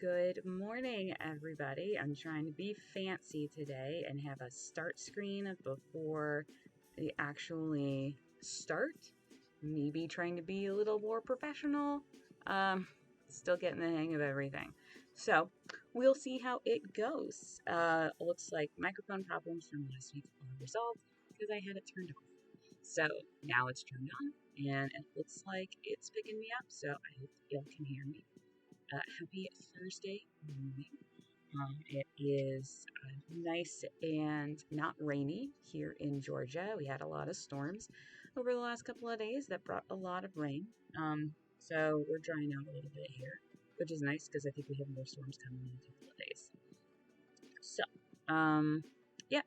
Good morning, everybody. I'm trying to be fancy today and have a start screen before they actually start. Maybe trying to be a little more professional. Still getting the hang of everything. So we'll see how it goes. Looks like microphone problems from last week are resolved because I had it turned off. So now it's turned on and it looks like it's picking me up. So I hope y'all can hear me. Happy Thursday morning. It is nice and not rainy here in Georgia. We had a lot of storms over the last couple of days that brought a lot of rain. So we're drying out a little bit here, which is nice because I think we have more storms coming in a couple of days.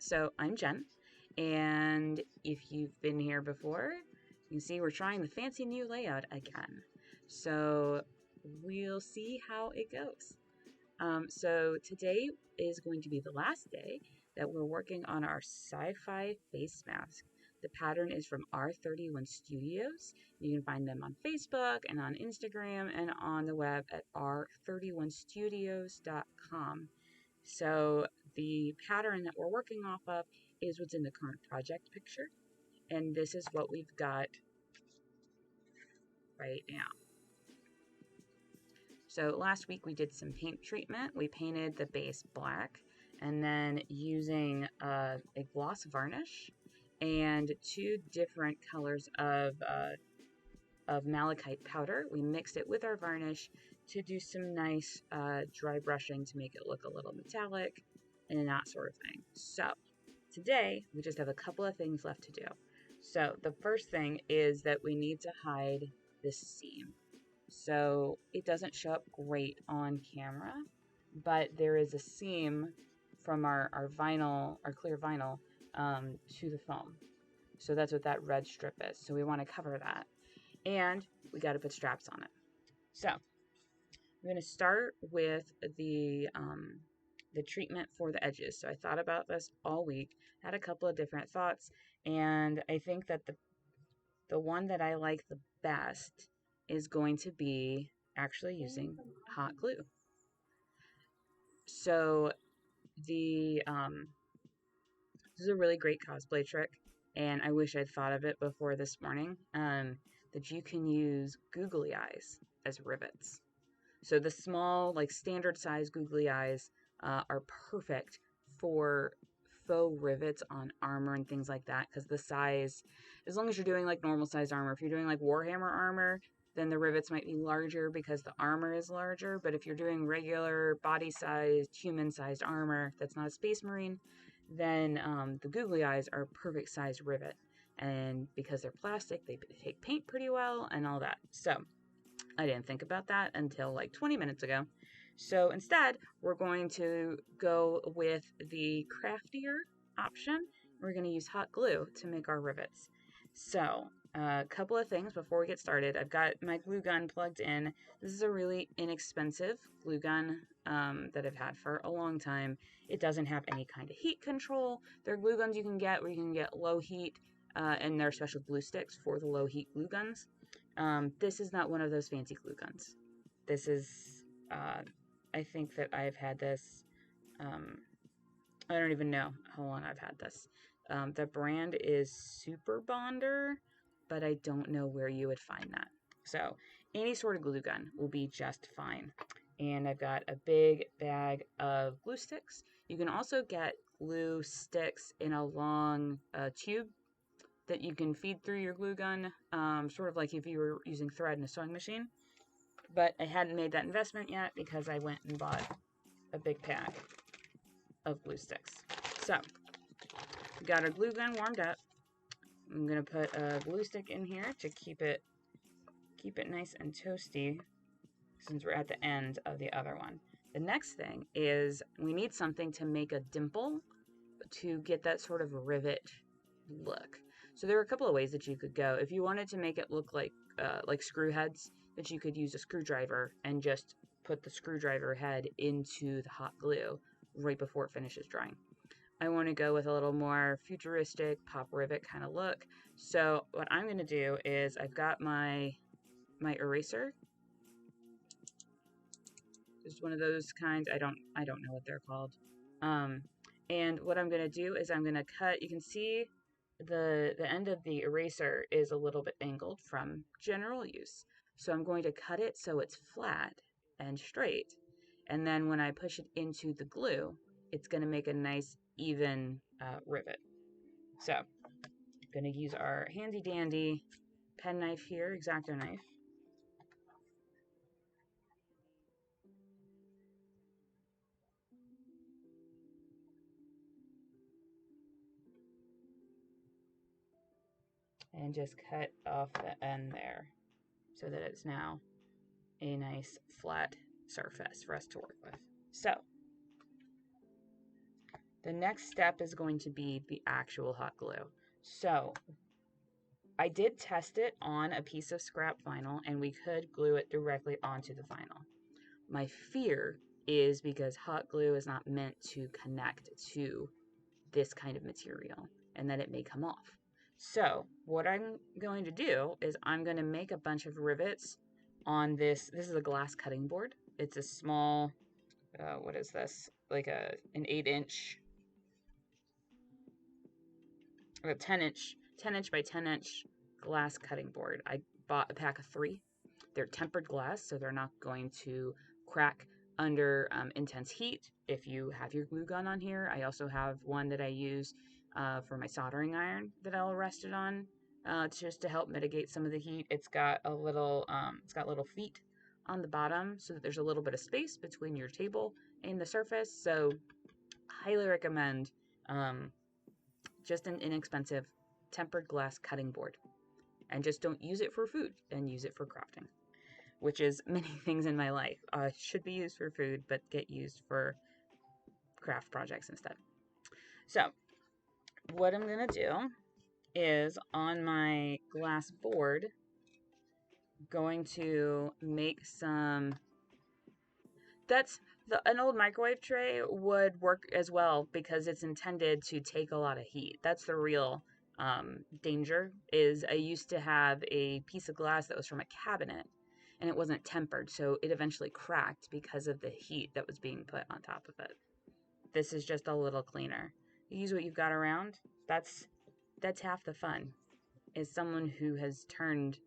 So I'm Jen, and if you've been here before, you can see we're trying the fancy new layout again. So we'll see how it goes. So today is going to be the last day that we're working on our sci-fi face mask. The pattern is from R31 Studios. You can find them on Facebook and on Instagram and on the web at r31studios.com. So the pattern that we're working off of is what's in the current project picture. And this is what we've got right now. So last week we did some paint treatment. We painted the base black and then using a gloss varnish and two different colors of malachite powder. We mixed it with our varnish to do some nice dry brushing to make it look a little metallic and that sort of thing. So today we just have a couple of things left to do. So the first thing is that we need to hide this seam. So it doesn't show up great on camera, but there is a seam from our vinyl, our clear vinyl, to the foam. So that's what that red strip is. So we want to cover that. And we got to put straps on it. So I'm going to start with the treatment for the edges. So I thought about this all week, had a couple of different thoughts, and I think that the one that I like the best is going to be actually using hot glue. So this is a really great cosplay trick, and I wish I'd thought of it before this morning, that you can use googly eyes as rivets. So the small, like standard size googly eyes are perfect for faux rivets on armor and things like that, because the size, as long as you're doing like normal size armor, if you're doing like Warhammer armor, then the rivets might be larger because the armor is larger. But if you're doing regular body-sized, human-sized armor that's not a space marine, then the googly eyes are a perfect size rivet. And because they're plastic, they take paint pretty well and all that. So I didn't think about that until like 20 minutes ago. So instead, we're going to go with the craftier option. We're going to use hot glue to make our rivets. So a couple of things before we get started. I've got my glue gun plugged in. This is a really inexpensive glue gun that I've had for a long time. It doesn't have any kind of heat control. There are glue guns you can get where you can get low heat, and there are special glue sticks for the low heat glue guns. This is not one of those fancy glue guns. This is, I think that I've had this, I don't even know how long I've had this. The brand is Super Bonder, but I don't know where you would find that. So any sort of glue gun will be just fine. And I've got a big bag of glue sticks. You can also get glue sticks in a long tube that you can feed through your glue gun, sort of like if you were using thread in a sewing machine. But I hadn't made that investment yet because I went and bought a big pack of glue sticks. So we got our glue gun warmed up. I'm going to put a glue stick in here to keep it nice and toasty since we're at the end of the other one. The next thing is we need something to make a dimple to get that sort of rivet look. So there are a couple of ways that you could go. If you wanted to make it look like screw heads, that you could use a screwdriver and just put the screwdriver head into the hot glue right before it finishes drying. I want to go with a little more futuristic pop rivet kind of look. So what I'm going to do is I've got my eraser Just one of those kinds. I don't know what they're called. Um, and what I'm gonna do is I'm gonna cut. You can see the end of the eraser is a little bit angled from general use. So I'm going to cut it so it's flat and straight. And then when I push it into the glue, it's going to make a nice even rivet. So I'm going to use our handy dandy pen knife here, X-Acto knife. And just cut off the end there so that it's now a nice flat surface for us to work with. So the next step is going to be the actual hot glue. So I did test it on a piece of scrap vinyl and we could glue it directly onto the vinyl. My fear is because hot glue is not meant to connect to this kind of material and that it may come off. So what I'm going to do is I'm going to make a bunch of rivets on this. This is a glass cutting board. It's a small, what is this? Like an 8-inch, or a 10 inch by 10-inch glass cutting board. I bought a pack of 3. They're tempered glass, so they're not going to crack under intense heat if you have your glue gun on here. I also have one that I use for my soldering iron that I'll rest it on just to help mitigate some of the heat. It's got little feet on the bottom so that there's a little bit of space between your table and the surface. So highly recommend just an inexpensive tempered glass cutting board. And just don't use it for food and use it for crafting, which is many things in my life. Should be used for food, but get used for craft projects instead. So what I'm going to do is on my glass board, going to make some, an old microwave tray would work as well because it's intended to take a lot of heat. That's the real danger. Is I used to have a piece of glass that was from a cabinet and it wasn't tempered, so it eventually cracked because of the heat that was being put on top of it. This is just a little cleaner. You use what you've got around. That's half the fun, is someone who has turned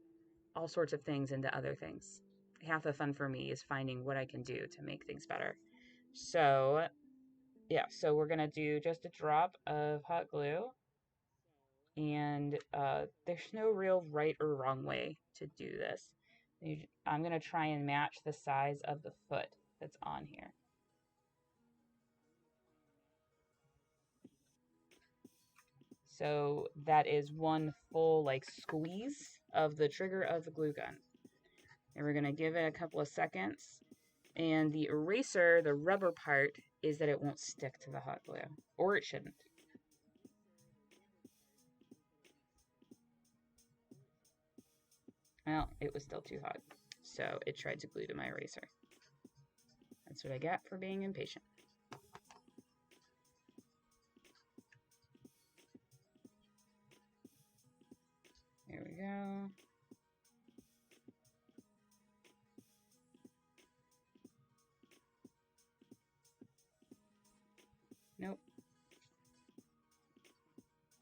all sorts of things into other things. Half the fun for me is finding what I can do to make things better. So, yeah, so we're going to do just a drop of hot glue. And there's no real right or wrong way to do this. I'm going to try and match the size of the foot that's on here. So that is one full squeeze of the trigger of the glue gun. And we're going to give it a couple of seconds. And the eraser, the rubber part, is that it won't stick to the hot glue. Or it shouldn't. Well, it was still too hot. So it tried to glue to my eraser. That's what I got for being impatient. There we go. Nope.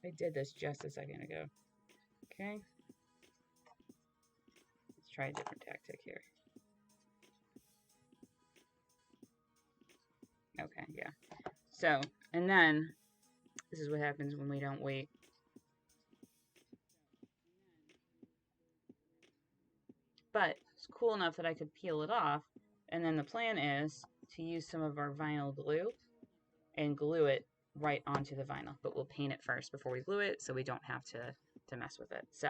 I did this just a second ago. Okay. Let's try a different tactic here. Okay, yeah. So, and then, this is what happens when we don't wait. But it's cool enough that I could peel it off. And then the plan is to use some of our vinyl glue and glue it right onto the vinyl. But we'll paint it first before we glue it so we don't have to mess with it. So,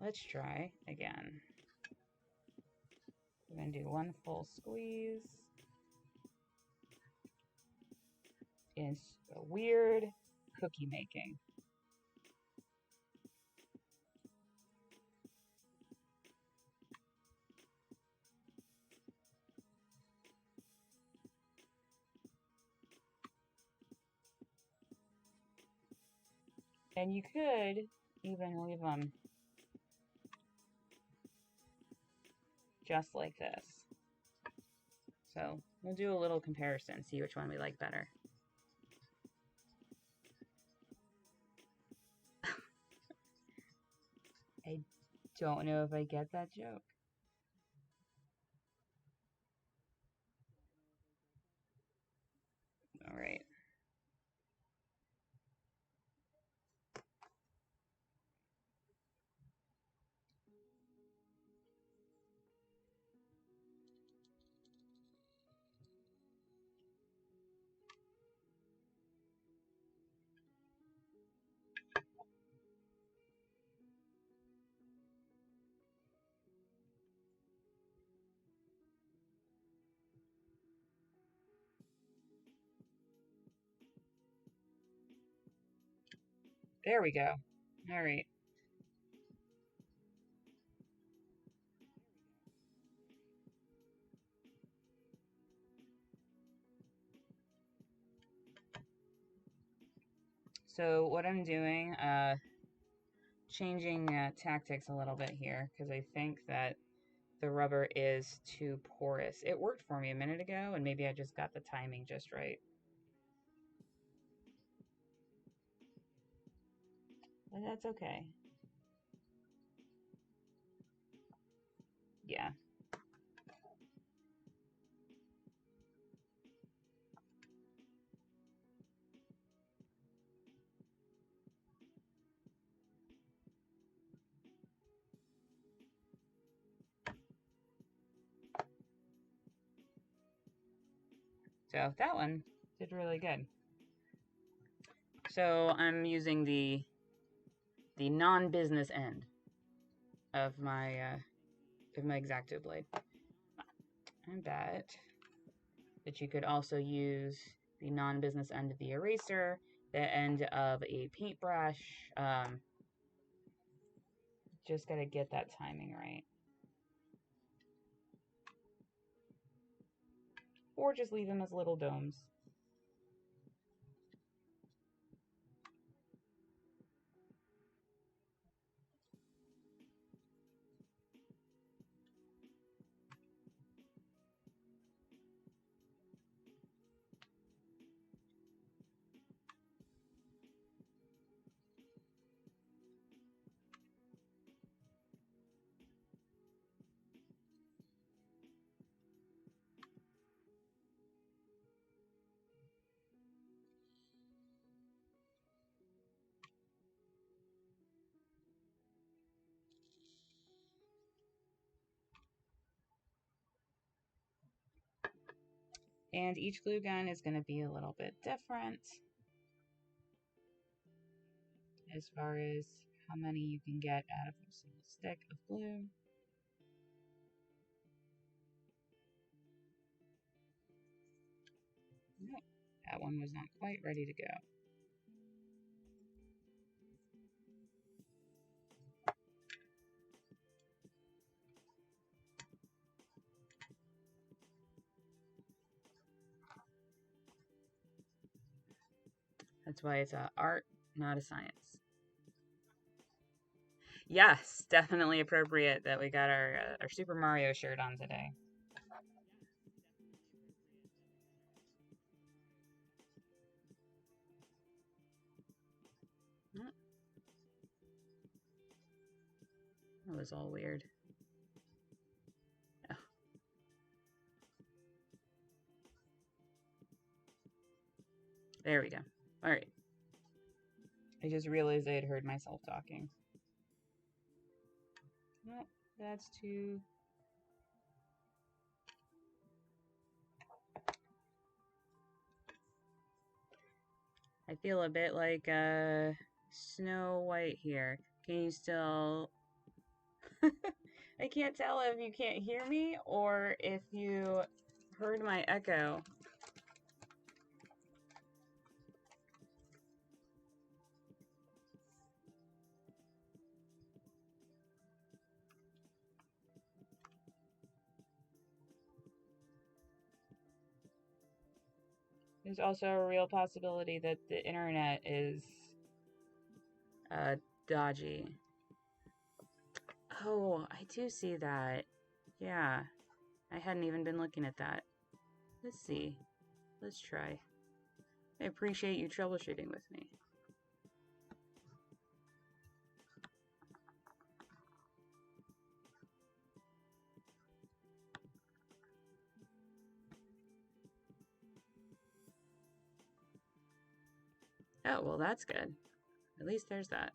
let's try again. We're going to do one full squeeze. It's a weird cookie making. And you could even leave them just like this. So we'll do a little comparison, see which one we like better. I don't know if I get that joke. All right. There we go. All right. So what I'm doing, changing tactics a little bit here because I think that the rubber is too porous. It worked for me a minute ago, and maybe I just got the timing just right. But that's okay. Yeah. So that one did really good. So I'm using the non-business end of my X-Acto blade. I bet that you could also use the non-business end of the eraser, the end of a paintbrush. Just gotta get that timing right. Or just leave them as little domes. And each glue gun is going to be a little bit different as far as how many you can get out of a single stick of glue. Nope, that one was not quite ready to go. That's why it's a art, not a science. Yes, definitely appropriate that we got our Super Mario shirt on today. That was all weird. Oh. There we go. All right. I just realized I had heard myself talking. Well, that's too... I feel a bit like Snow White here. Can you still... I can't tell if you can't hear me or if you heard my echo. There's also a real possibility that the internet is dodgy. Oh, I do see that. Yeah, I hadn't even been looking at that. Let's see. Let's try. I appreciate you troubleshooting with me. Oh, well, that's good. At least there's that.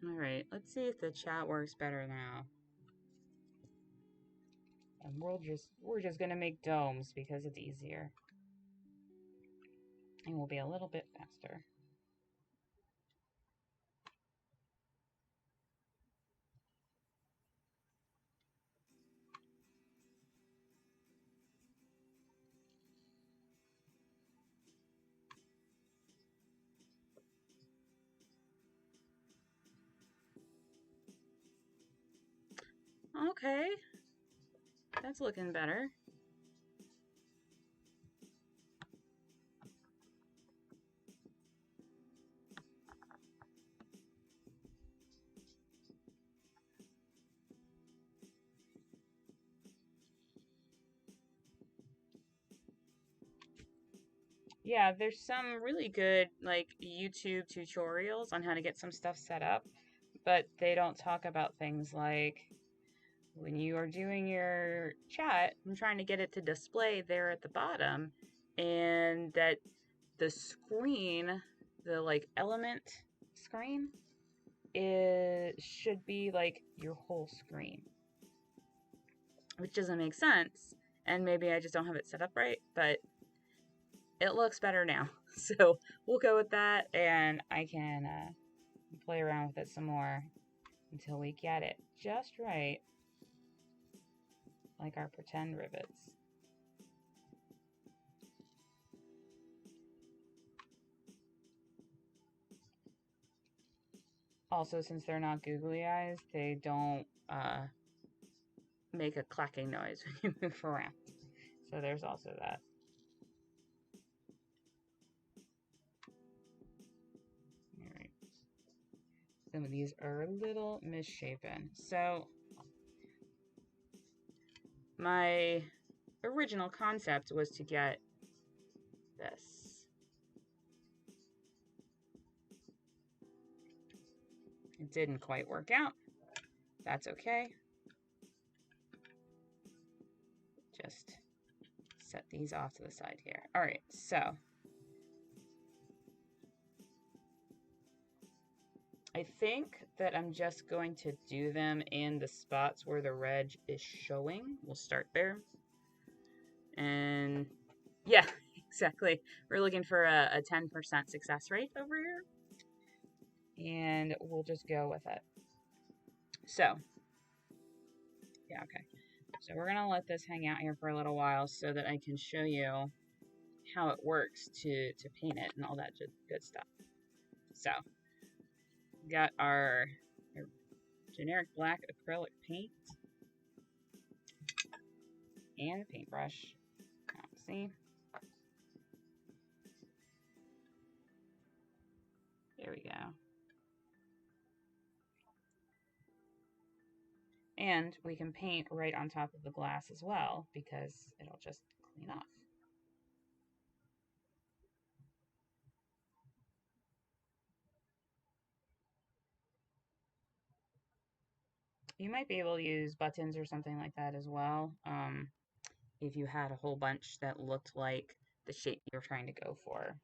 Alright, let's see if the chat works better now. And we're just gonna make domes because it's easier. And we'll be a little bit faster. Okay. That's looking better. Yeah, there's some really good like YouTube tutorials on how to get some stuff set up, but they don't talk about things like when you are doing your chat and trying to get it to display there at the bottom, and that the screen, the like element screen, it should be like your whole screen, which doesn't make sense. And maybe I just don't have it set up right, but it looks better now. So we'll go with that, and I can play around with it some more until we get it just right, like our pretend rivets. Also, since they're not googly eyes, they don't make a clacking noise when you move around. So there's also that. Alright. Some of these are a little misshapen. So my original concept was to get this. It didn't quite work out. That's okay. Just set these off to the side here. All right, so I think that I'm just going to do them in the spots where the red is showing. We'll start there. And yeah, exactly. We're looking for a 10% success rate over here. And we'll just go with it. So, yeah, okay. So we're going to let this hang out here for a little while so that I can show you how it works to paint it and all that good stuff. So, we got our generic black acrylic paint and a paintbrush. See? There we go. And we can paint right on top of the glass as well because it'll just clean off. You might be able to use buttons or something like that as well, if you had a whole bunch that looked like the shape you're trying to go for.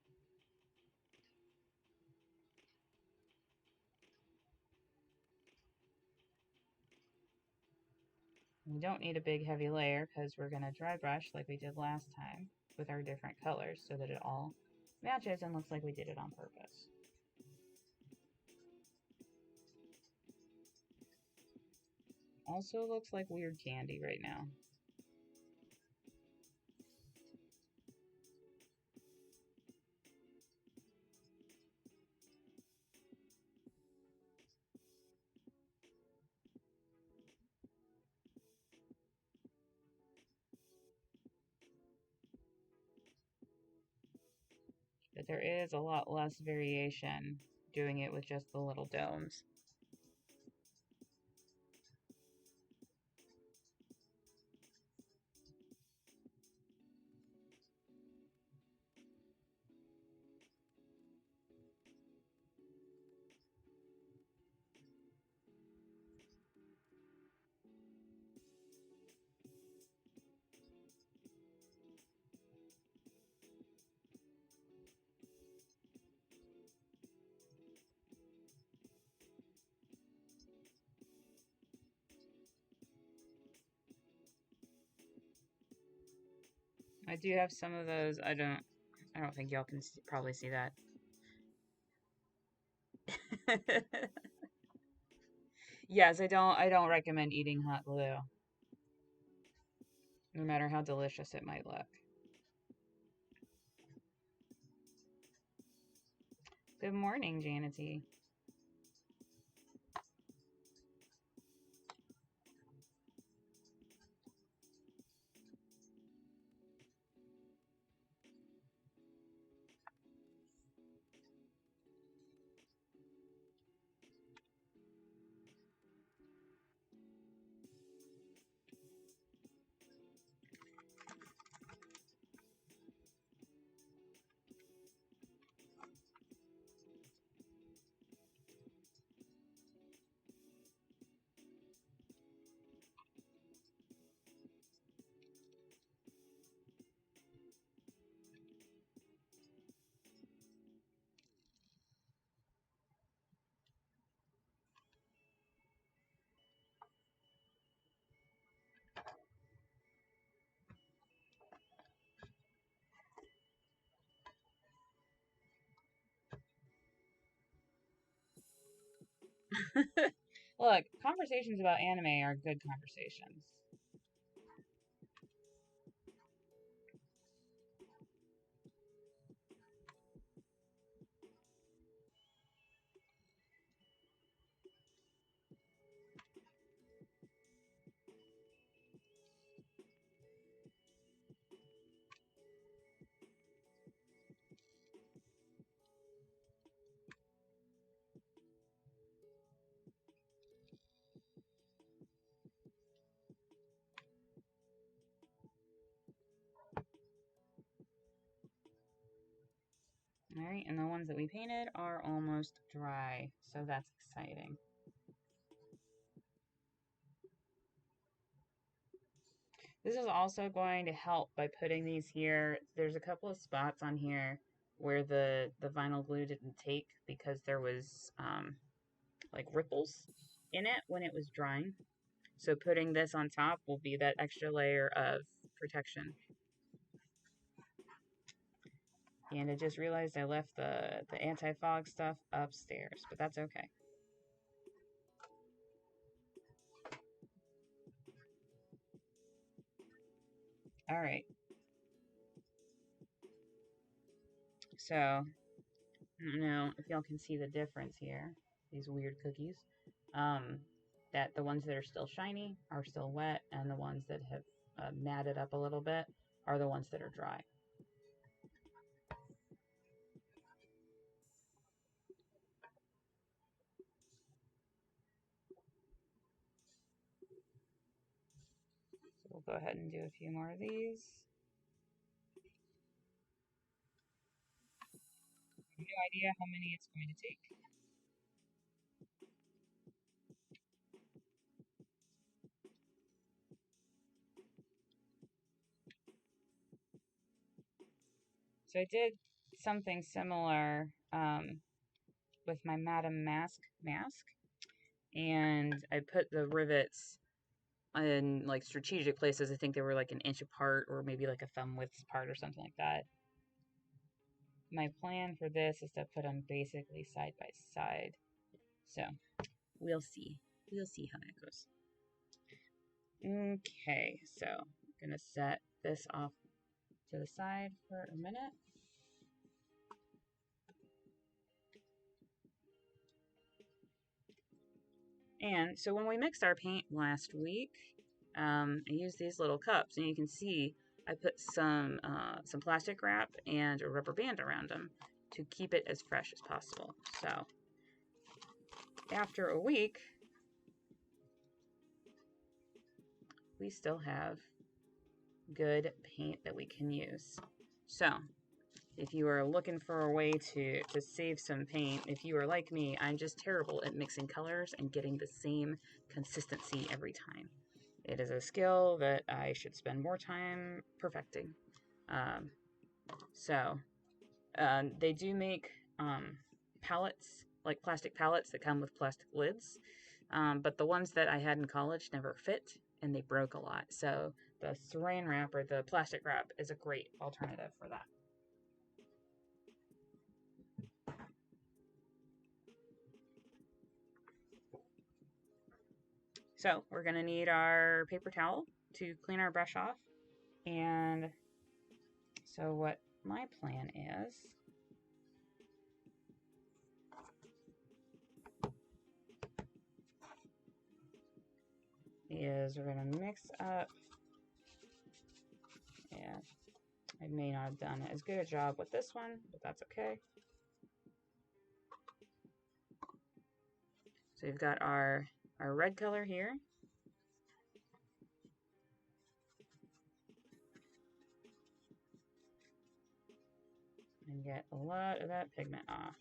We don't need a big heavy layer because we're going to dry brush like we did last time with our different colors so that it all matches and looks like we did it on purpose. Also looks like weird candy right now. but there is a lot less variation doing it with just the little domes. I do have some of those. I don't think y'all can probably see that. Yes, I don't recommend eating hot glue, no matter how delicious it might look. Good morning, Janity. Look, conversations about anime are good conversations. All right, and the ones that we painted are almost dry, so that's exciting. This is also going to help by putting these here. There's a couple of spots on here where the vinyl glue didn't take because there was like ripples in it when it was drying. So putting this on top will be that extra layer of protection. And I just realized I left the anti-fog stuff upstairs, but that's okay. All right. So, I don't know if y'all can see the difference here. These weird cookies. Um, that the ones that are still shiny are still wet, and the ones that have matted up a little bit are the ones that are dry. So we'll go ahead and do a few more of these. No idea how many it's going to take. So I did something similar with my Madame Mask mask, and I put the rivets in like strategic places. I think they were like an inch apart, or maybe like a thumb width apart, or something like that. My plan for this is to put them basically side by side. So we'll see. We'll see how that goes. Okay, so I'm gonna set this off to the side for a minute. And so when we mixed our paint last week, I used these little cups, and you can see I put some plastic wrap and a rubber band around them to keep it as fresh as possible. So after a week, we still have good paint that we can use. So if you are looking for a way to save some paint, if you are like me, I'm just terrible at mixing colors and getting the same consistency every time. It is a skill that I should spend more time perfecting. Um, so they do make palettes, like plastic palettes that come with plastic lids. But the ones that I had in college never fit and they broke a lot. So the saran wrap or the plastic wrap is a great alternative for that. So we're going to need our paper towel to clean our brush off. And so what my plan is we're going to mix up, yeah, I may not have done as good a job with this one, but that's okay. So we've got our red color here. And get a lot of that pigment off.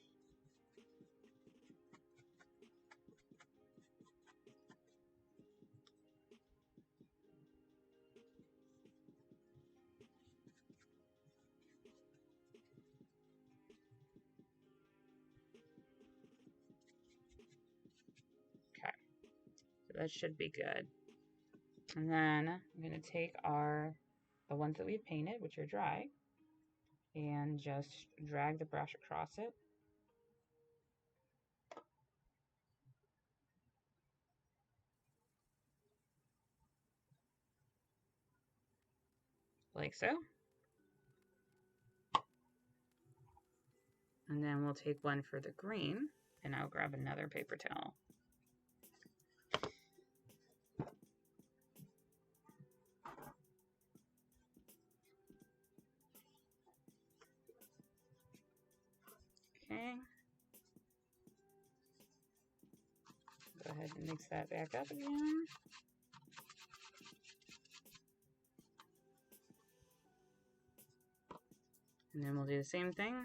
Okay, so that should be good. And then I'm going to take the ones that we've painted, which are dry, and just drag the brush across it. Like so. And then we'll take one for the green, and I'll grab another paper towel. Okay. Go ahead and mix that back up again. And then we'll do the same thing.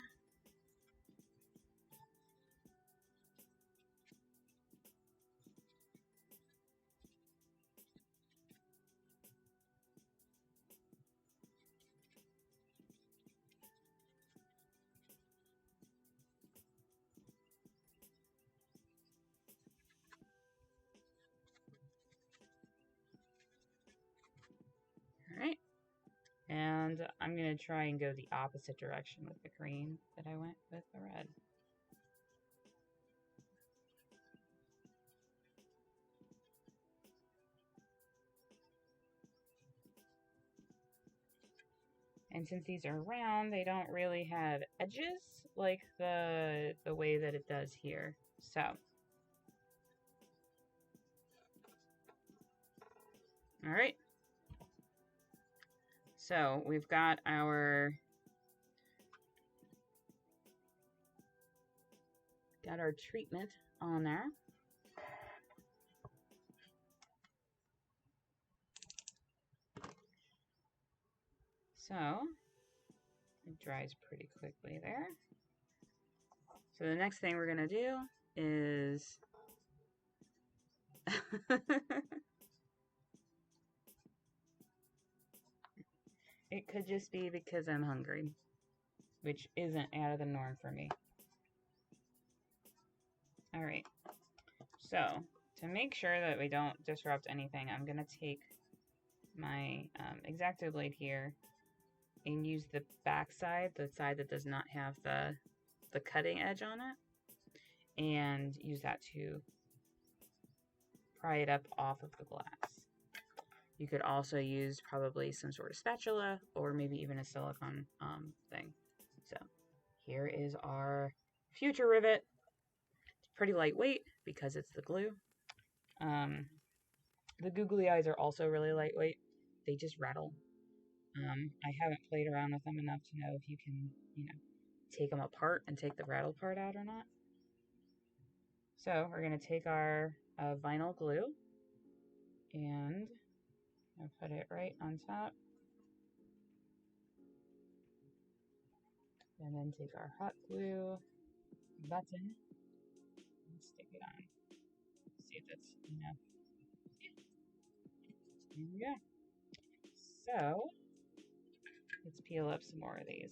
All right. And I'm going to try and go the opposite direction with the green that I went with the red. And since these are round, they don't really have edges like the way that it does here. So, all right. So we've got our treatment on there. So it dries pretty quickly there. So the next thing we're gonna do is it could just be because I'm hungry, which isn't out of the norm for me. All right, so to make sure that we don't disrupt anything, I'm gonna take my X-Acto blade here and use the back side, the side that does not have the cutting edge on it, and use that to pry it up off of the glass. You could also use probably some sort of spatula or maybe even a silicone thing. So here is our future rivet. It's pretty lightweight because it's the glue. The googly eyes are also really lightweight. They just rattle. I haven't played around with them enough to know if you can, take them apart and take the rattle part out or not. So we're going to take our vinyl glue and I'll put it right on top. And then take our hot glue button and stick it on. See if that's enough. There we go. So let's peel up some more of these.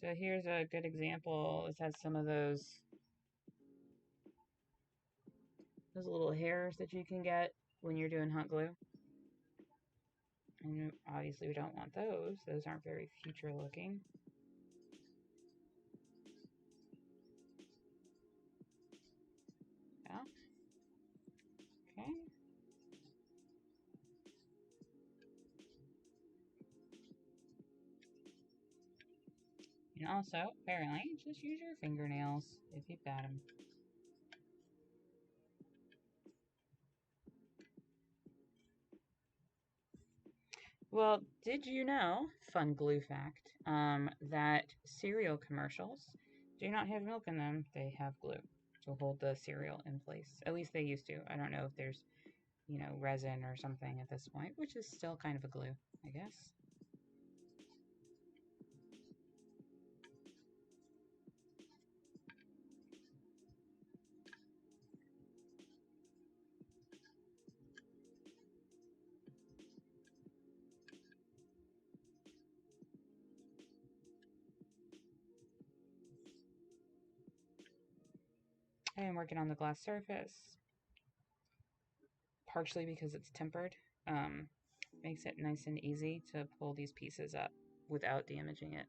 So here's a good example. This has some of those little hairs that you can get when you're doing hot glue. And obviously we don't want those. Those aren't very future looking. Yeah. Okay. And also, apparently, just use your fingernails if you've got them. Well, did you know, fun glue fact, that cereal commercials do not have milk in them. They have glue to hold the cereal in place. At least they used to. I don't know if there's, resin or something at this point, which is still kind of a glue, I guess. I am working on the glass surface, partially because it's tempered. Makes it nice and easy to pull these pieces up without damaging it.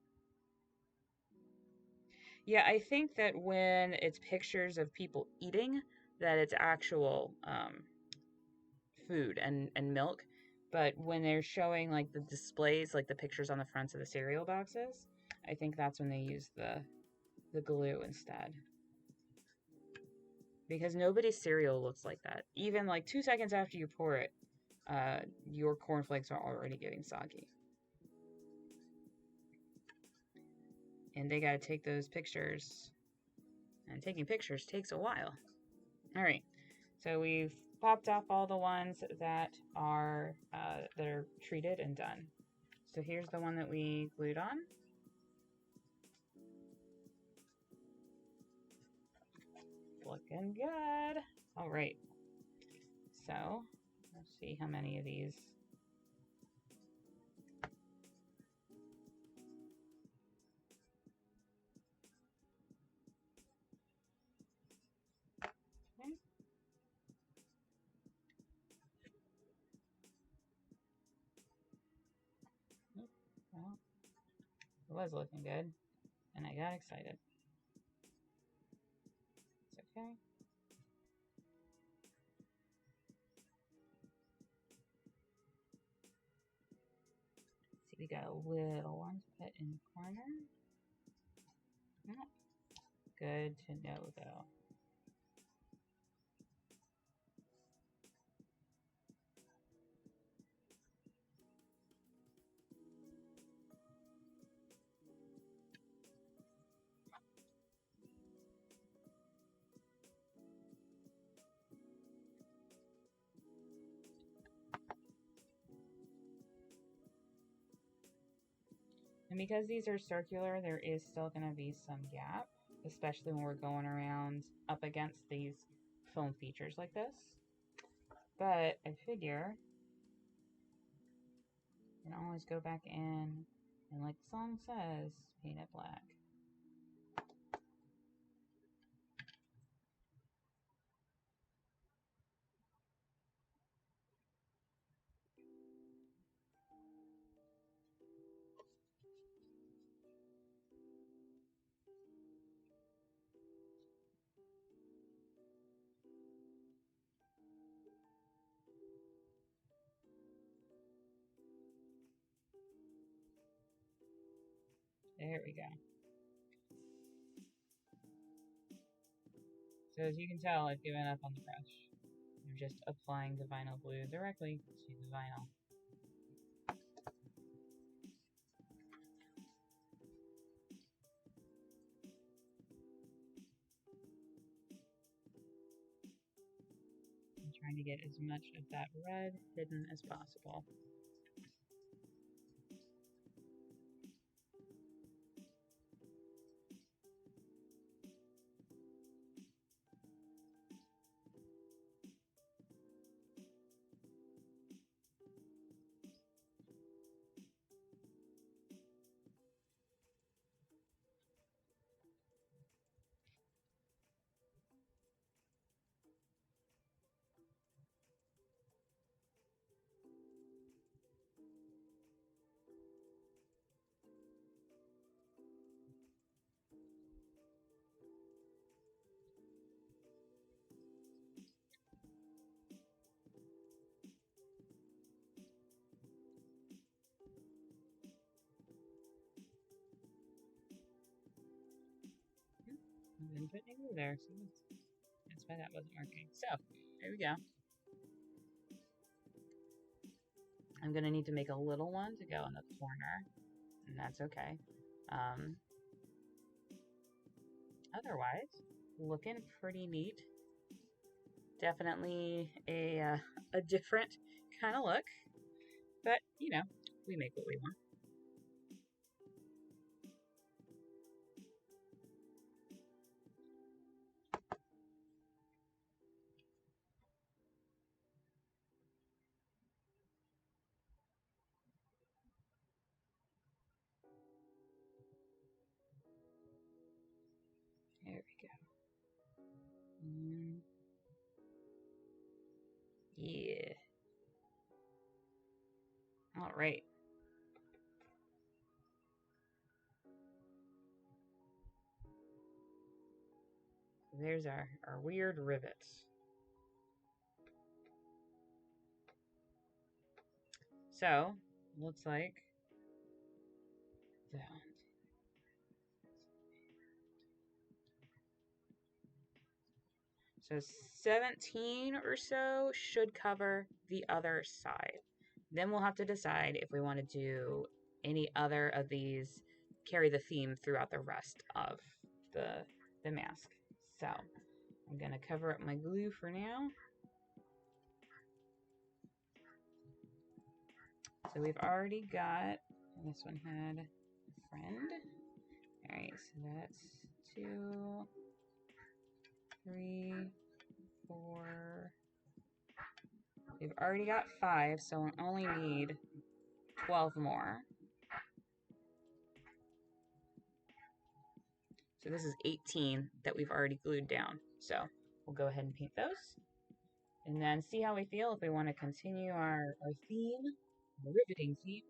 Yeah, I think that when it's pictures of people eating, that it's actual food and milk. But when they're showing like the displays, like the pictures on the fronts of the cereal boxes, I think that's when they use the glue instead. Because nobody's cereal looks like that. Even like 2 seconds after you pour it, your cornflakes are already getting soggy. And they got to take those pictures. And taking pictures takes a while. All right. So we've popped off all the ones that are treated and done. So here's the one that we glued on. Looking good. All right. So let's see how many of these. Okay. Well, it was looking good, and I got excited. It's okay. See, we got a little one to put in the corner. Oh, good to know, though. And because these are circular, there is still going to be some gap, especially when we're going around up against these foam features like this. But I figure you can always go back in and, like the song says, paint it black. There we go. So as you can tell, I've given up on the brush. I'm just applying the vinyl glue directly to the vinyl. I'm trying to get as much of that red hidden as possible. I didn't put any glue there, so that's why that wasn't working. So, there we go. I'm going to need to make a little one to go in the corner, and that's okay. Otherwise, looking pretty neat. Definitely a different kind of look, but, you know, we make what we want. There we go. Yeah. All right. There's our weird rivets. So, looks like that. So 17 or so should cover the other side. Then we'll have to decide if we want to do any other of these, carry the theme throughout the rest of the mask. So I'm going to cover up my glue for now. So we've already got, this one had a friend. All right, so that's 2, 3, 4. We've already got 5, so we only need 12 more. So this is 18 that we've already glued down. So we'll go ahead and paint those. And then see how we feel if we want to continue our theme, our riveting theme.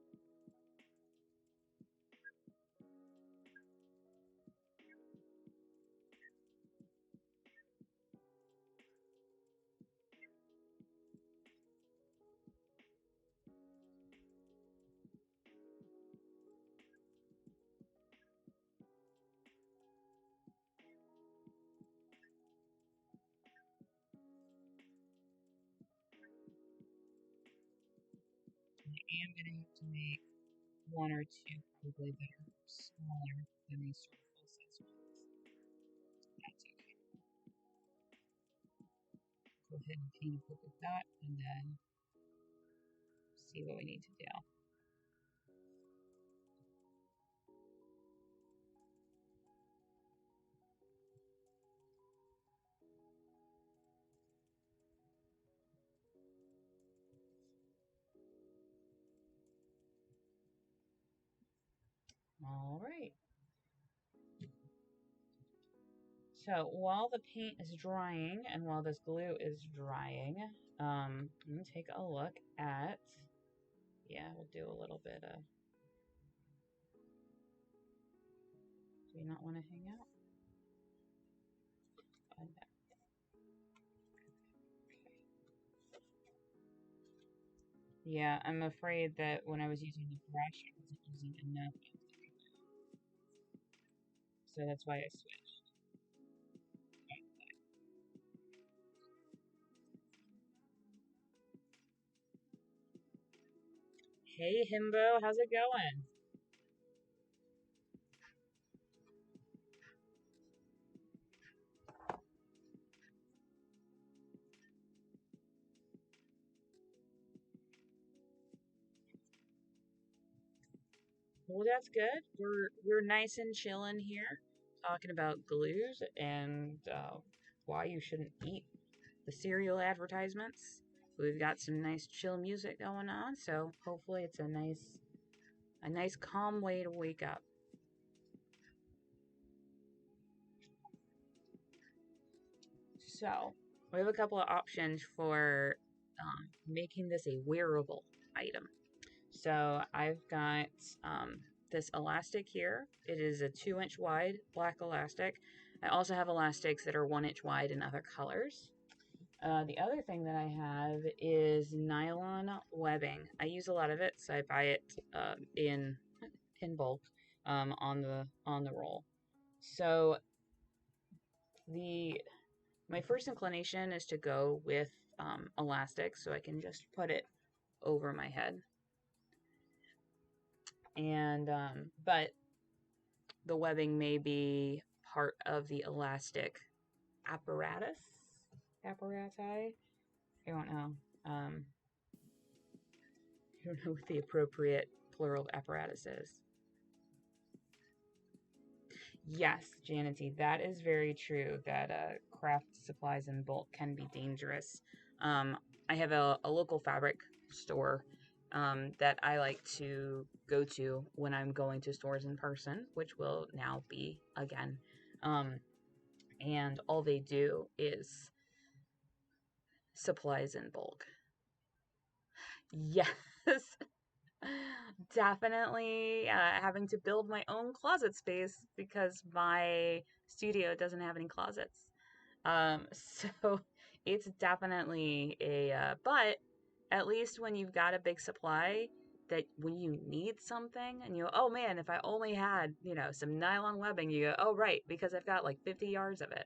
I am going to have to make 1 or 2 probably that are smaller than these sort of full-size ones. That's okay. Go ahead and paint a book of that and then see what we need to do. All right. So while the paint is drying and while this glue is drying, I'm going to take a look at, yeah, we'll do a little bit of, do you not want to hang out? Okay. Yeah, I'm afraid that when I was using the brush, I wasn't using enough of the glue. So that's why I switched. Hey Himbo, how's it going? Well, that's good. We're nice and chilling here, talking about glues and why you shouldn't eat the cereal advertisements. We've got some nice chill music going on, so hopefully it's a nice calm way to wake up. So we have a couple of options for making this a wearable item. So I've got this elastic here. It is a 2-inch wide black elastic. I also have elastics that are 1 inch wide in other colors. The other thing that I have is nylon webbing. I use a lot of it, so I buy it in bulk on the roll. So the my first inclination is to go with elastic, so I can just put it over my head. And but the webbing may be part of the elastic apparatus. Apparati? I don't know. Um, I don't know what the appropriate plural apparatus is. Yes, Janity, that is very true. That craft supplies in bulk can be dangerous. I have a local fabric store that I like to go to when I'm going to stores in person, which will now be again. Um, and all they do is supplies in bulk. Yes, definitely having to build my own closet space because my studio doesn't have any closets. So it's definitely but at least when you've got a big supply, that when you need something and you go, oh man, if I only had, some nylon webbing, you go, oh right, because I've got like 50 yards of it.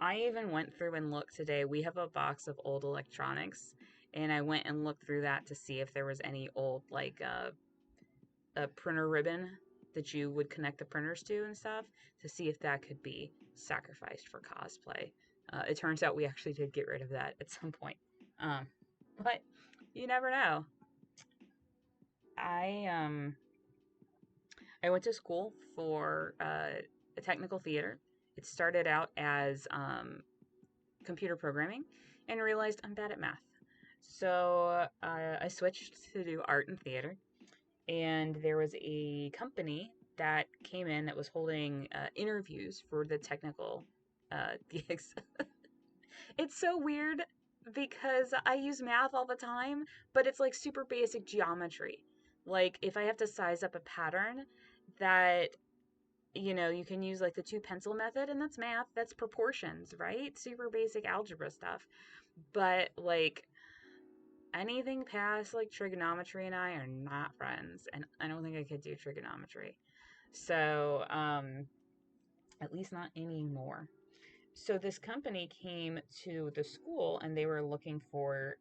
I even went through and looked today. We have a box of old electronics, and I went and looked through that to see if there was any old, like, a printer ribbon that you would connect the printers to and stuff, to see if that could be sacrificed for cosplay. It turns out we actually did get rid of that at some point. Um, but you never know. I um I went to school for a technical theater. It started out as computer programming and realized I'm bad at math. So I switched to do art and theater. And there was a company that came in that was holding interviews for the technical gigs. It's so weird because I use math all the time, but it's like super basic geometry. Like if I have to size up a pattern that you can use like the two pencil method, and that's math, that's proportions, right? Super basic algebra stuff. But like anything past like trigonometry and I are not friends, and I don't think I could do trigonometry. So, at least not anymore. So this company came to the school and they were looking for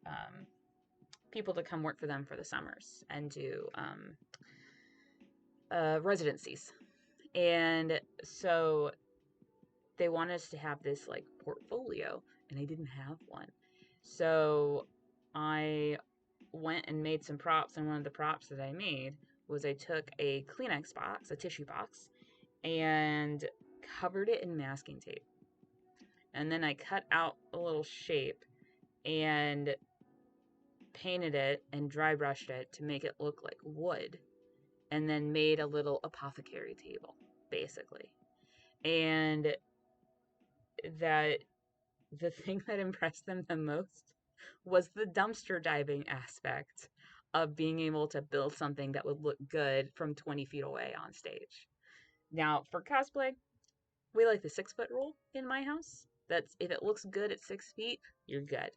people to come work for them for the summers and do residencies. And so they wanted us to have this like portfolio, and I didn't have one. So I went and made some props, and one of the props that I made was I took a Kleenex box, a tissue box, and covered it in masking tape. And then I cut out a little shape and painted it and dry brushed it to make it look like wood, and then made a little apothecary table, basically. And that the thing that impressed them the most was the dumpster diving aspect of being able to build something that would look good from 20 feet away on stage. Now, for cosplay, we like the 6 foot rule in my house. That's if it looks good at 6 feet, you're good.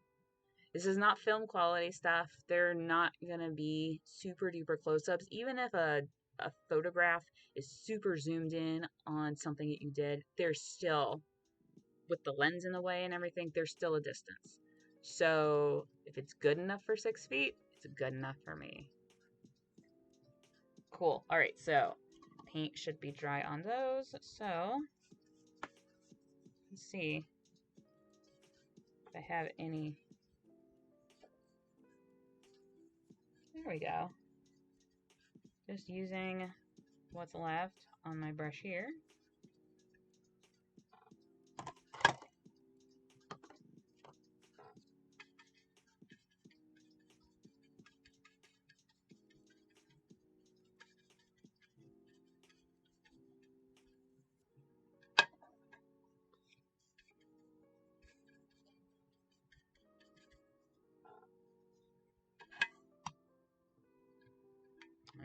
This is not film quality stuff. They're not going to be super duper close ups. Even if a photograph is super zoomed in on something that you did, there's still, with the lens in the way and everything, there's still a distance. So if it's good enough for 6 feet, it's good enough for me. Cool. All right, so paint should be dry on those. So let's see if I have any. There we go. Just using what's left on my brush here.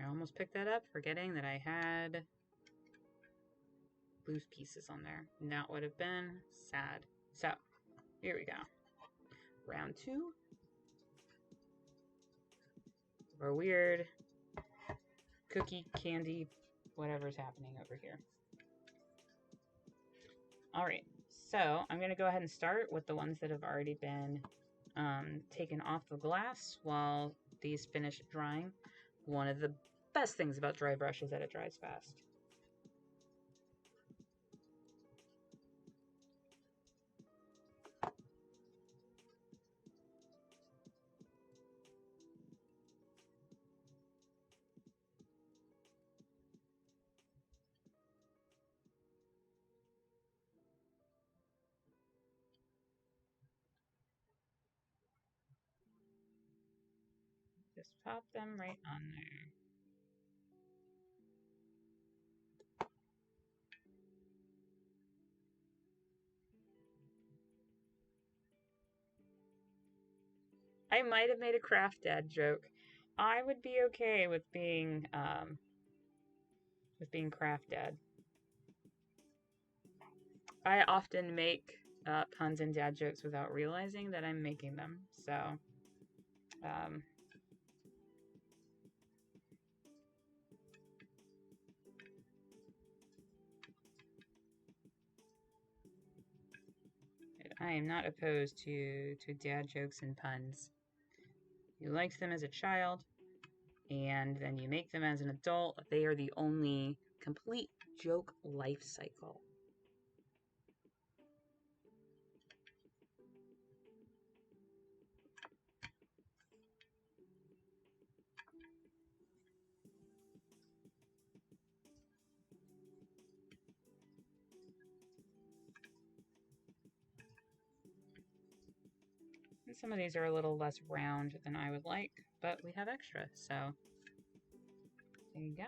I almost picked that up, forgetting that I had loose pieces on there. And that would have been sad. So, here we go. Round 2. Or weird cookie, candy, whatever's happening over here. Alright, so I'm going to go ahead and start with the ones that have already been taken off the glass while these finish drying. One of the best things about dry brush is that it dries fast. Just pop them right on there. I might have made a craft dad joke. I would be okay with being craft dad. I often make puns and dad jokes without realizing that I'm making them. So, I am not opposed to dad jokes and puns. You liked them as a child, and then you make them as an adult. They are the only complete joke life cycle. And some of these are a little less round than I would like, but we have extra, so there you go.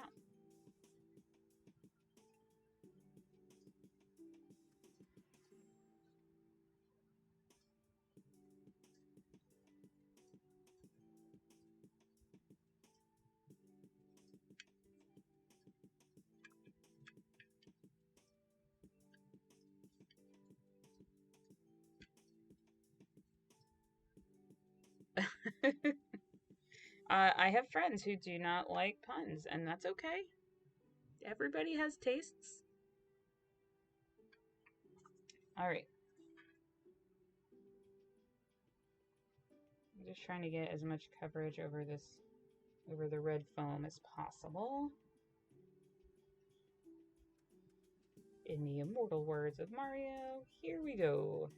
I have friends who do not like puns, and that's okay. Everybody has tastes. All right. I'm just trying to get as much coverage over the red foam as possible. In the immortal words of Mario, here we go.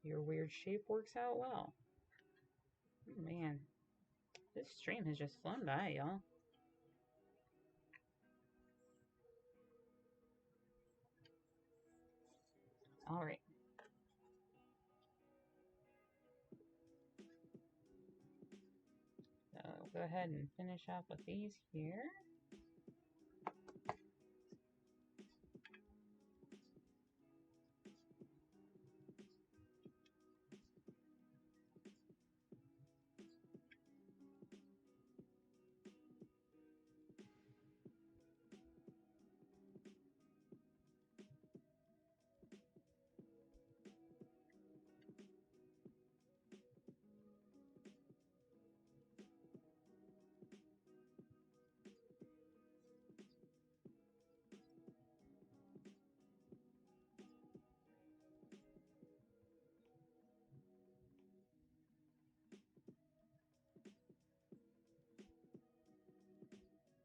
Your weird shape works out well. Oh, man, this stream has just flown by, y'all. All right. So go ahead and finish up with these here.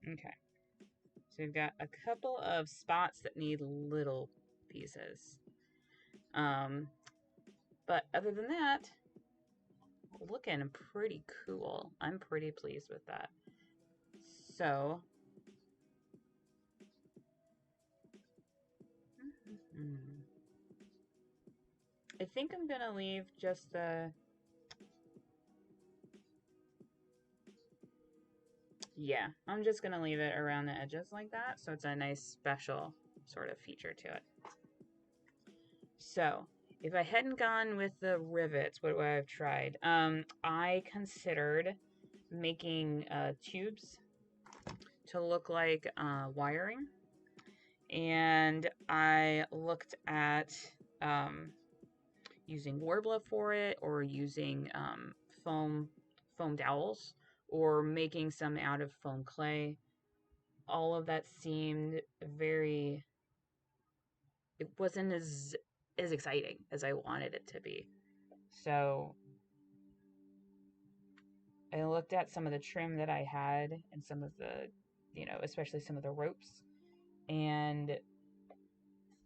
Okay. So we've got a couple of spots that need little pieces. But other than that, looking pretty cool. I'm pretty pleased with that. So, I think I'm gonna leave just the, yeah, I'm just gonna leave it around the edges like that, so it's a nice special sort of feature to it. So, if I hadn't gone with the rivets, what would I have tried? I considered making tubes to look like wiring, and I looked at using Worbla for it, or using foam dowels, or making some out of foam clay. All of that seemed very, it wasn't as exciting as I wanted it to be. So I looked at some of the trim that I had and some of the, especially some of the ropes, and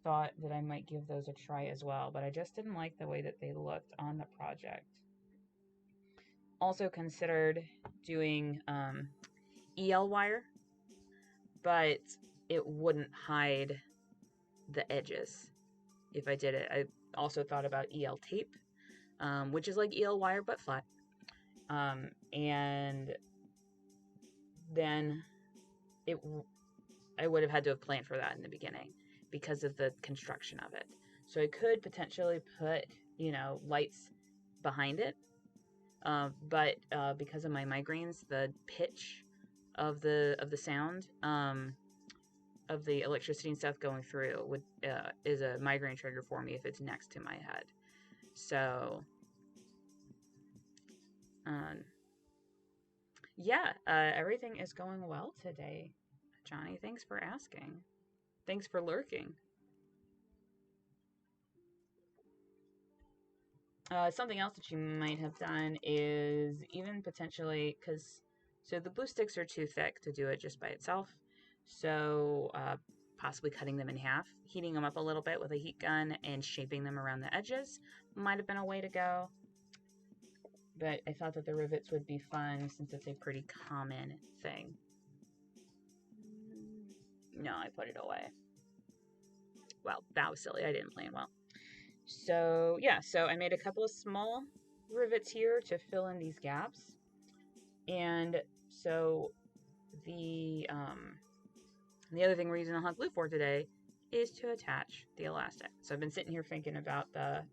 thought that I might give those a try as well, but I just didn't like the way that they looked on the project. Also considered doing EL wire, but it wouldn't hide the edges if I did it. I also thought about EL tape, which is like EL wire but flat. And then it, I would have had to have planned for that in the beginning because of the construction of it. So I could potentially put, lights behind it, but because of my migraines, the pitch of the sound, of the electricity and stuff going through is a migraine trigger for me if it's next to my head. So, um, yeah, everything is going well today, Johnny. Thanks for asking. Thanks for lurking. Something else that you might have done is even potentially, so the glue sticks are too thick to do it just by itself. So possibly cutting them in half, heating them up a little bit with a heat gun, and shaping them around the edges might have been a way to go. But I thought that the rivets would be fun since it's a pretty common thing. No, I put it away. Well, that was silly. I didn't plan well. So yeah, so I made a couple of small rivets here to fill in these gaps. And so the other thing we're using the hot glue for today is to attach the elastic. So I've been sitting here thinking about the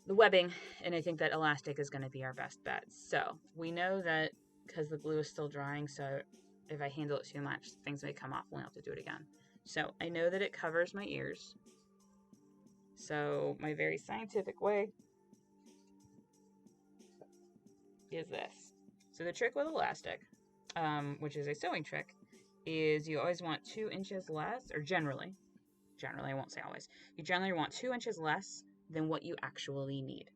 webbing, and I think that elastic is going to be our best bet. So we know that because the glue is still drying, so if I handle it too much, things may come off and we'll have to do it again. So I know that it covers my ears. So my very scientific way is this. So the trick with elastic, which is a sewing trick, is you always want 2 inches less, or generally, I won't say always, you generally want 2 inches less than what you actually need.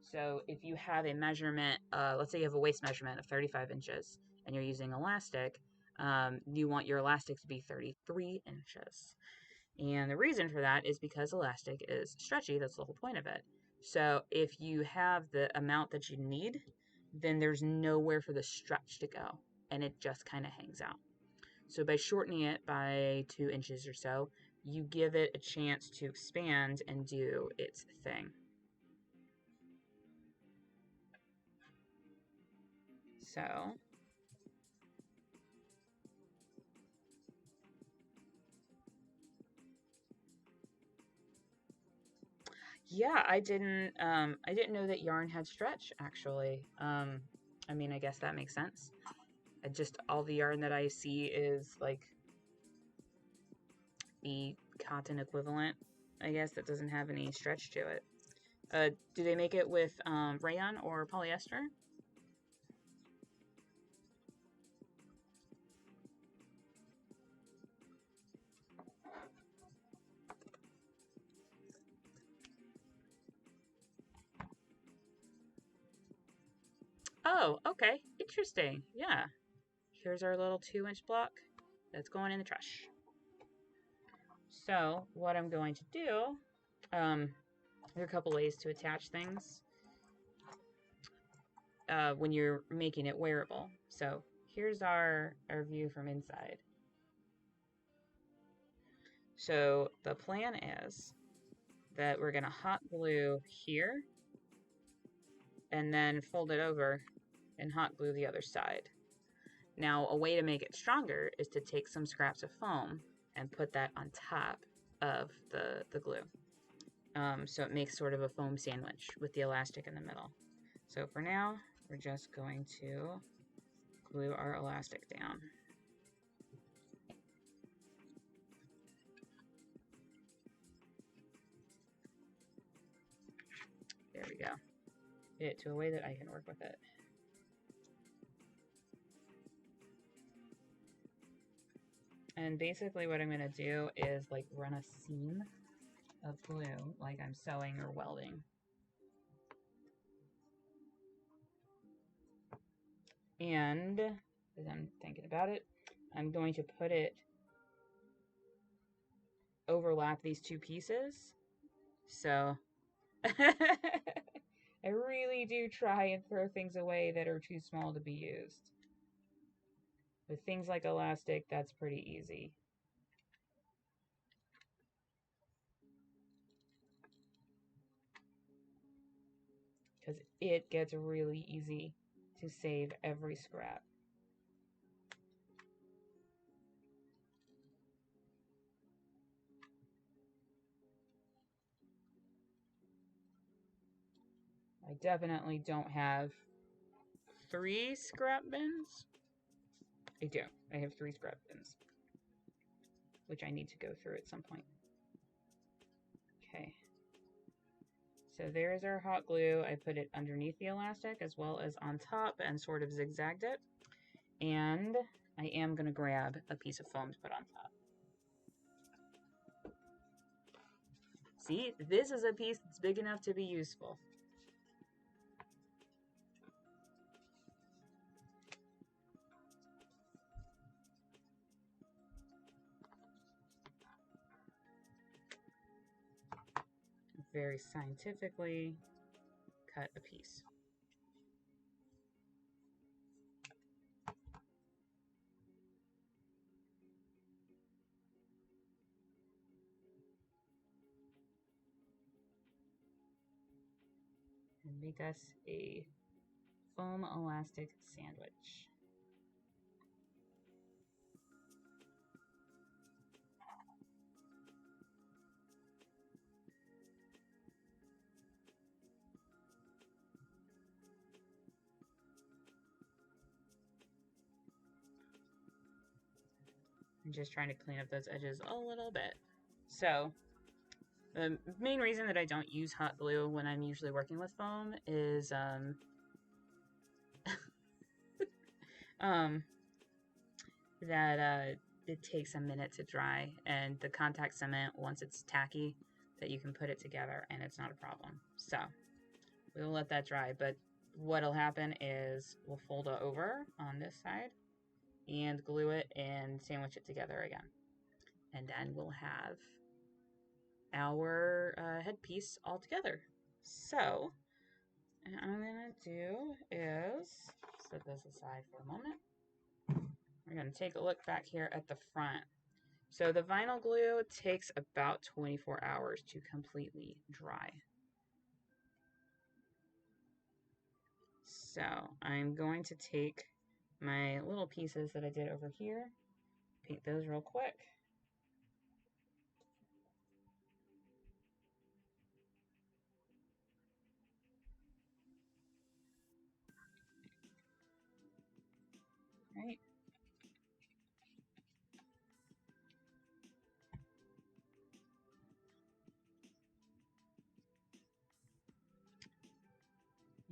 So if you have a measurement, let's say you have a waist measurement of 35 inches and you're using elastic, you want your elastic to be 33 inches. And the reason for that is because elastic is stretchy. That's the whole point of it. So if you have the amount that you need, then there's nowhere for the stretch to go, and it just kind of hangs out. So by shortening it by 2 inches or so, you give it a chance to expand and do its thing. So yeah, I didn't know that yarn had stretch actually. I mean, I guess that makes sense. I just all the yarn that I see is like the cotton equivalent, I guess, that doesn't have any stretch to it. Do they make it with rayon or polyester? Oh, okay. Interesting. Yeah. Here's our little 2-inch block that's going in the trash. So what I'm going to do, there are a couple ways to attach things when you're making it wearable. So here's our view from inside. So the plan is that we're going to hot glue here and then fold it over and hot glue the other side. Now, a way to make it stronger is to take some scraps of foam and put that on top of the glue. So it makes sort of a foam sandwich with the elastic in the middle. So for now, we're just going to glue our elastic down. There we go. Get it to a way that I can work with it. And basically what I'm going to do is like run a seam of glue like I'm sewing or welding. And as I'm thinking about it, I'm going to put it overlap these two pieces. So I really do try and throw things away that are too small to be used. With things like elastic, that's pretty easy. Because it gets really easy to save every scrap. I definitely don't have 3 scrap bins. I do. I have 3 scrap bins, which I need to go through at some point. Okay. So there's our hot glue. I put it underneath the elastic as well as on top and sort of zigzagged it. And I am going to grab a piece of foam to put on top. See, this is a piece that's big enough to be useful. Very scientifically cut a piece. And make us a foam elastic sandwich. I'm just trying to clean up those edges a little bit. So the main reason that I don't use hot glue when I'm usually working with foam is that it takes a minute to dry, and the contact cement, once it's tacky, that you can put it together and it's not a problem. So we'll let that dry, but what'll happen is we'll fold it over on this side and glue it and sandwich it together again. And then we'll have our headpiece all together. So, what I'm going to do is set this aside for a moment. We're going to take a look back here at the front. So the vinyl glue takes about 24 hours to completely dry. So I'm going to take my little pieces that I did over here, paint those real quick. Right.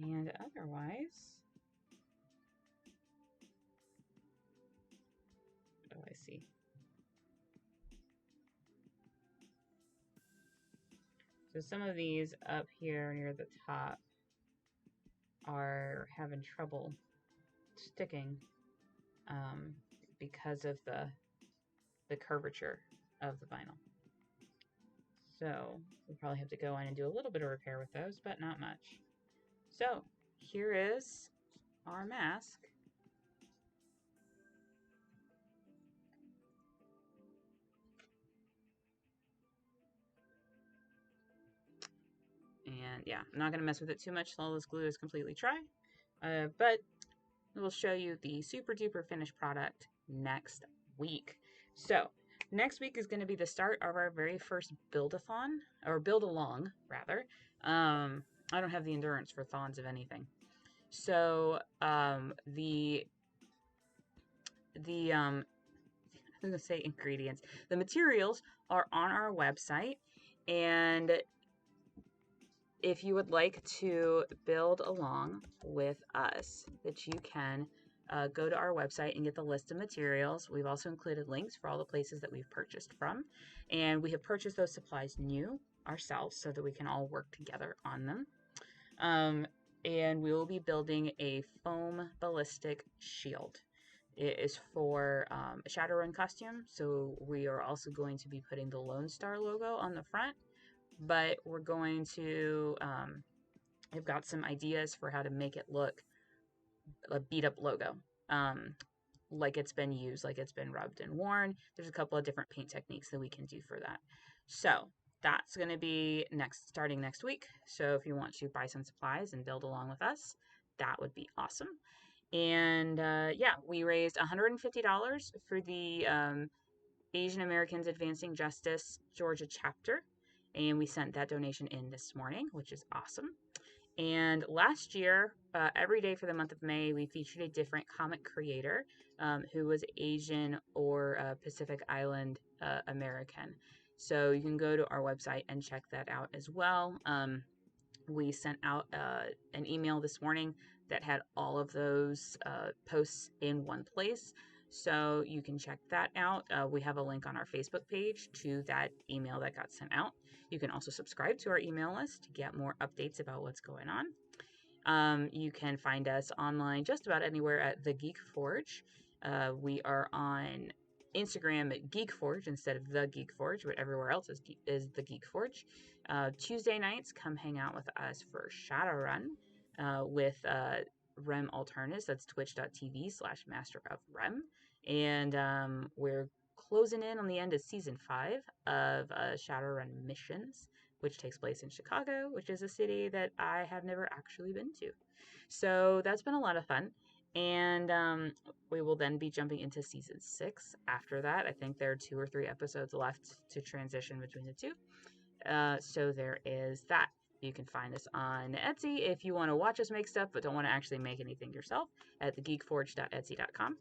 And otherwise, oh, I see. So some of these up here near the top are having trouble sticking because of the curvature of the vinyl. So we'll probably have to go in and do a little bit of repair with those, but not much. So here is our mask. And yeah, I'm not going to mess with it too much till this glue is completely dry. But we'll show you the super duper finished product next week. So next week is going to be the start of our very first build-a-thon, or build-along, rather. I don't have the endurance for thons of anything. So the I'm going to say ingredients. The materials are on our website, and if you would like to build along with us, that you can go to our website and get the list of materials. We've also included links for all the places that we've purchased from, and we have purchased those supplies new ourselves so that we can all work together on them. And we will be building a foam ballistic shield. It is for a Shadowrun costume, so we are also going to be putting the Lone Star logo on the front, but we're going to, I've got some ideas for how to make it look a beat up logo, like it's been used, like it's been rubbed and worn. There's a couple of different paint techniques that we can do for that. So that's going to be starting next week. So if you want to buy some supplies and build along with us, that would be awesome. And yeah, we raised $150 for the Asian Americans Advancing Justice Georgia chapter, and we sent that donation in this morning, which is awesome. And last year, every day for the month of May, we featured a different comic creator who was Asian or Pacific Island American. So you can go to our website and check that out as well. We sent out an email this morning that had all of those posts in one place. So you can check that out. We have a link on our Facebook page to that email that got sent out. You can also subscribe to our email list to get more updates about what's going on. You can find us online just about anywhere at The Geek Forge. We are on Instagram at Geek Forge instead of The Geek Forge, but everywhere else is The Geek Forge. Tuesday nights, come hang out with us for Shadowrun with Rem Alternus. That's twitch.tv/Master of Rem. And we're closing in on the end of season 5 of Shadowrun Missions, which takes place in Chicago, which is a city that I have never actually been to. So that's been a lot of fun. And we will then be jumping into season 6 after that. I think there are 2 or 3 episodes left to transition between the two. So there is that. You can find us on Etsy if you want to watch us make stuff but don't want to actually make anything yourself at thegeekforge.etsy.com.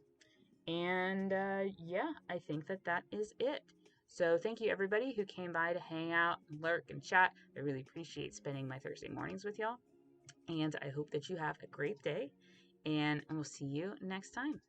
And yeah, I think that is it. So thank you everybody who came by to hang out, lurk, and chat. I really appreciate spending my Thursday mornings with y'all. And I hope that you have a great day. And we'll see you next time.